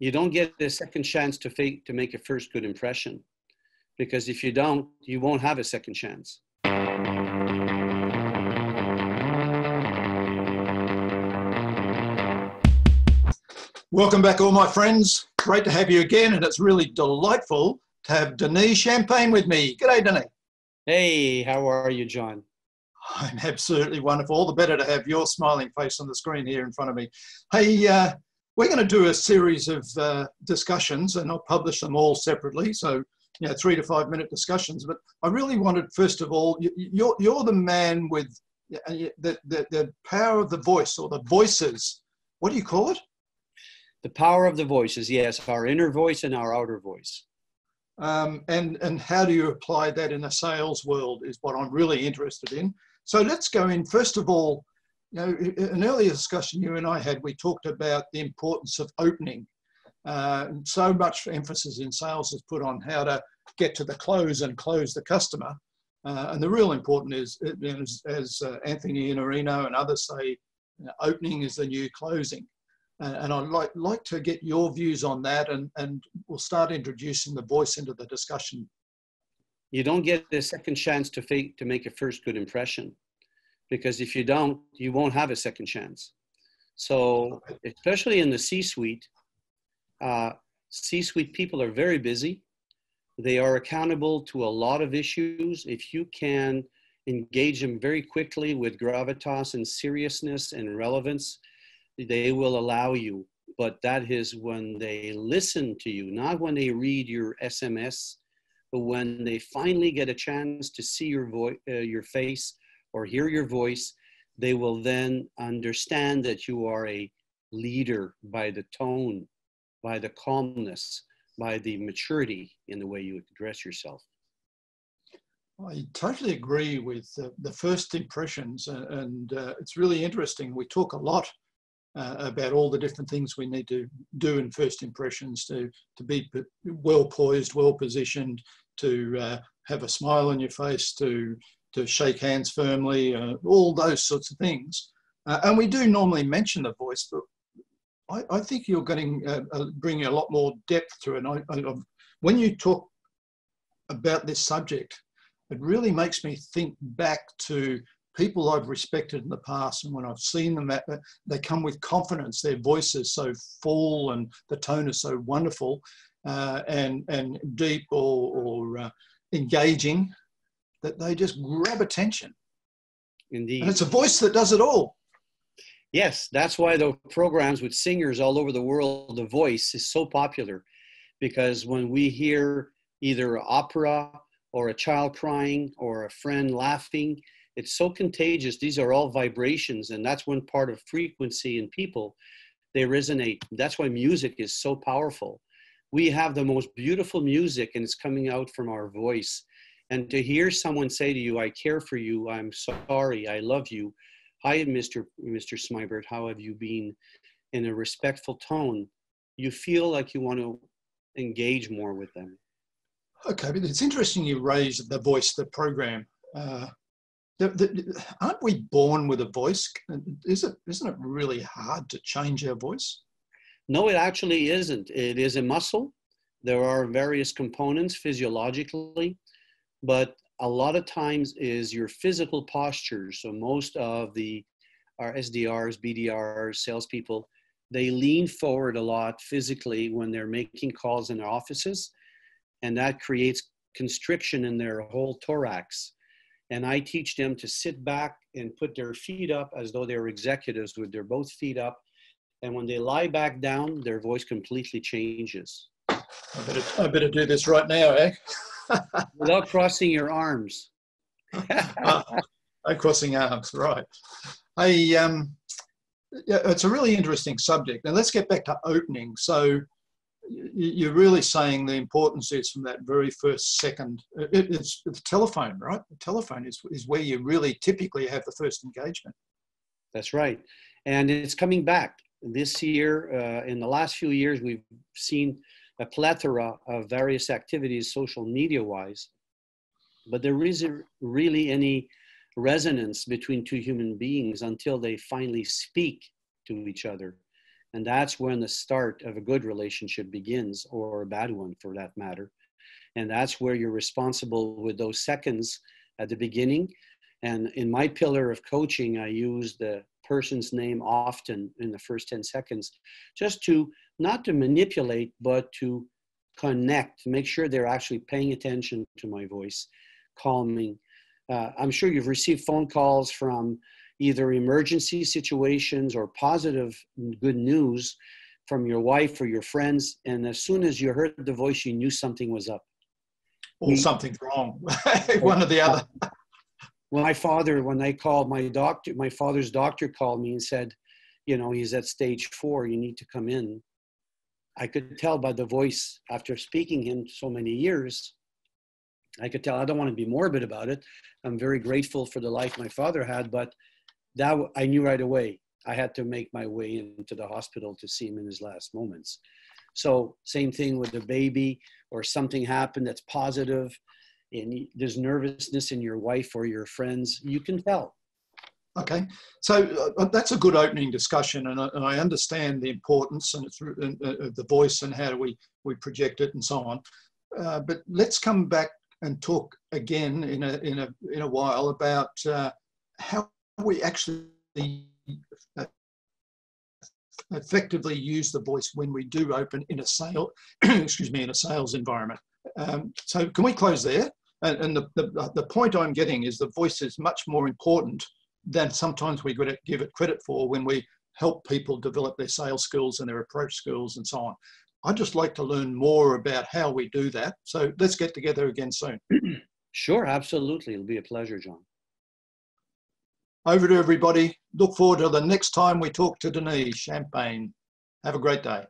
You don't get a second chance to make a first good impression, because if you don't, you won't have a second chance. Welcome back, all my friends. Great to have you again, and it's really delightful to have Denis Champagne with me. G'day, Denis. Hey, how are you, John? I'm absolutely wonderful. All the better to have your smiling face on the screen here in front of me. Hey, we're going to do a series of discussions, and I'll publish them all separately. So, 3 to 5 minute discussions. But I really wanted, first of all, you're the man with the power of the voice, or the voices. What do you call it? The power of the voices, yes, our inner voice and our outer voice. And how do you apply that in a sales world is what I'm really interested in. So let's go in. First of all, an earlier discussion you and I had, we talked about the importance of opening. So much emphasis in sales is put on how to get to the close and close the customer. And the real important is, as Anthony Iannarino and others say, opening is the new closing. And I'd like to get your views on that, and we'll start introducing the voice into the discussion. You don't get a second chance to make a first good impression, because if you don't, you won't have a second chance. So especially in the C-suite, C-suite people are very busy. They are accountable to a lot of issues. If you can engage them very quickly with gravitas and seriousness and relevance, they will allow you. But that is when they listen to you, not when they read your SMS, but when they finally get a chance to see your face or hear your voice, they will then understand that you are a leader by the tone, by the calmness, by the maturity in the way you address yourself. I totally agree with the first impressions, and it's really interesting. We talk a lot about all the different things we need to do in first impressions to be well poised, well positioned, to have a smile on your face, to shake hands firmly, all those sorts of things. And we do normally mention the voice, but I think you're bringing a lot more depth to it. When you talk about this subject, it really makes me think back to people I've respected in the past, and when I've seen them, they come with confidence. Their voice is so full, and the tone is so wonderful, and deep or engaging, that they just grab attention. Indeed. And it's a voice that does it all. Yes, that's why the programs with singers all over the world, the voice is so popular, because when we hear either opera or a child crying or a friend laughing, it's so contagious. These are all vibrations, and that's one part of frequency in people. They resonate. That's why music is so powerful. We have the most beautiful music, and it's coming out from our voice. And to hear someone say to you, I care for you, I'm sorry, I love you. Hi, Mr. Smybert, how have you been? In a respectful tone, you feel like you want to engage more with them. Okay, but it's interesting you raised the voice, the program. Aren't we born with a voice? Isn't it really hard to change our voice? No, it actually isn't. It is a muscle. There are various components physiologically, but a lot of times is your physical posture. So most of our SDRs, BDRs, salespeople, they lean forward a lot physically when they're making calls in their offices, and that creates constriction in their whole thorax. And I teach them to sit back and put their feet up as though they're executives with their both feet up. And when they lie back down, their voice completely changes. I better do this right now, eh? Without crossing your arms. No crossing arms, right. It's a really interesting subject. Now let's get back to opening. So you're really saying the importance is from that very first second. It's the telephone, right? The telephone is where you really typically have the first engagement. That's right. And it's coming back. This year, in the last few years, we've seen a plethora of various activities, social media-wise, but there isn't really any resonance between two human beings until they finally speak to each other. And that's when the start of a good relationship begins, or a bad one for that matter. And that's where you're responsible with those seconds at the beginning. And in my pillar of coaching, I use the person's name often in the first 10 seconds, just to, not to manipulate, but to connect, make sure they're actually paying attention to my voice, calming. I'm sure you've received phone calls from either emergency situations or positive good news from your wife or your friends. And as soon as you heard the voice, you knew something was up. Or something's wrong, one or the other. My father, when I called my doctor, my father's doctor called me and said, you know, he's at stage 4, you need to come in. I could tell by the voice, after speaking him so many years, I could tell, I don't want to be morbid about it. I'm very grateful for the life my father had, but that I knew right away. I had to make my way into the hospital to see him in his last moments. So same thing with a baby, or something happened that's positive, and there's nervousness in your wife or your friends, you can tell. Okay, so that's a good opening discussion, and I understand the importance and it's the voice and how do we project it and so on. But let's come back and talk again in a while about how we actually effectively use the voice when we do open in a sale, excuse me, in a sales environment. So can we close there? And the point I'm getting is the voice is much more important than sometimes we give it credit for when we help people develop their sales skills and their approach skills and so on. I'd just like to learn more about how we do that. So let's get together again soon. Sure, absolutely. It'll be a pleasure, John. Over to everybody. Look forward to the next time we talk to Denis Champagne. Have a great day.